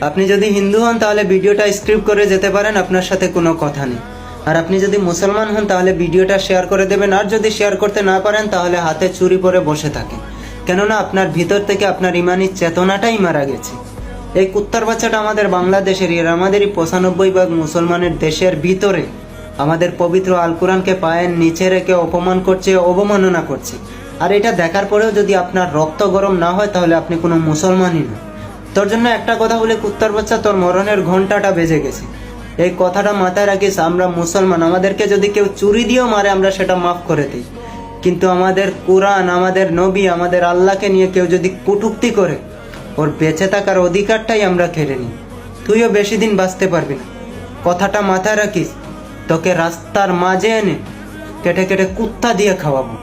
আপনি যদি হিন্দু হন তাহলে ভিডিওটা স্ক্রিপ করে যেতে পারেন, আপনার সাথে কোনো কথা নেই। আর আপনি যদি মুসলমান হন তাহলে ভিডিওটা শেয়ার করে দেবেন, আর যদি শেয়ার করতে না পারেন তাহলে হাতে চুরি পরে বসে থাকেন, কেননা আপনার ভিতর থেকে আপনার ইমানি চেতনাটাই মারা গেছে। এই কুত্তার বাচ্চাটা আমাদের বাংলাদেশের, এর আমাদেরই 95% মুসলমানের দেশের ভিতরে আমাদের পবিত্র আল কোরআনকে পায়ের নিচে রেখে অপমান করছে, অবমাননা করছে। আর এটা দেখার পরেও যদি আপনার রক্ত গরম না হয় তাহলে আপনি কোনো মুসলমানই না। তোর জন্য একটা কথা বলে, কুত্তার বাচ্চা, তোর মরণের ঘন্টাটা বেজে গেছে। এই কথাটা মাথায় রাখিস, আমরা মুসলমান, আমাদেরকে যদি কেউ চুরি দিয়েও মারে আমরা সেটা মাফ করে দিই, কিন্তু আমাদের কোরআন, আমাদের নবী, আমাদের আল্লাহকে নিয়ে কেউ যদি কটূক্তি করে, ওর বেঁচে থাকার অধিকারটাই আমরা কেড়ে নিই। তুইও বেশি দিন বাঁচতে পারবি না, কথাটা মাথায় রাখিস। তোকে রাস্তার মাঝে এনে কেটে কেটে কুত্তা দিয়ে খাওয়াবো।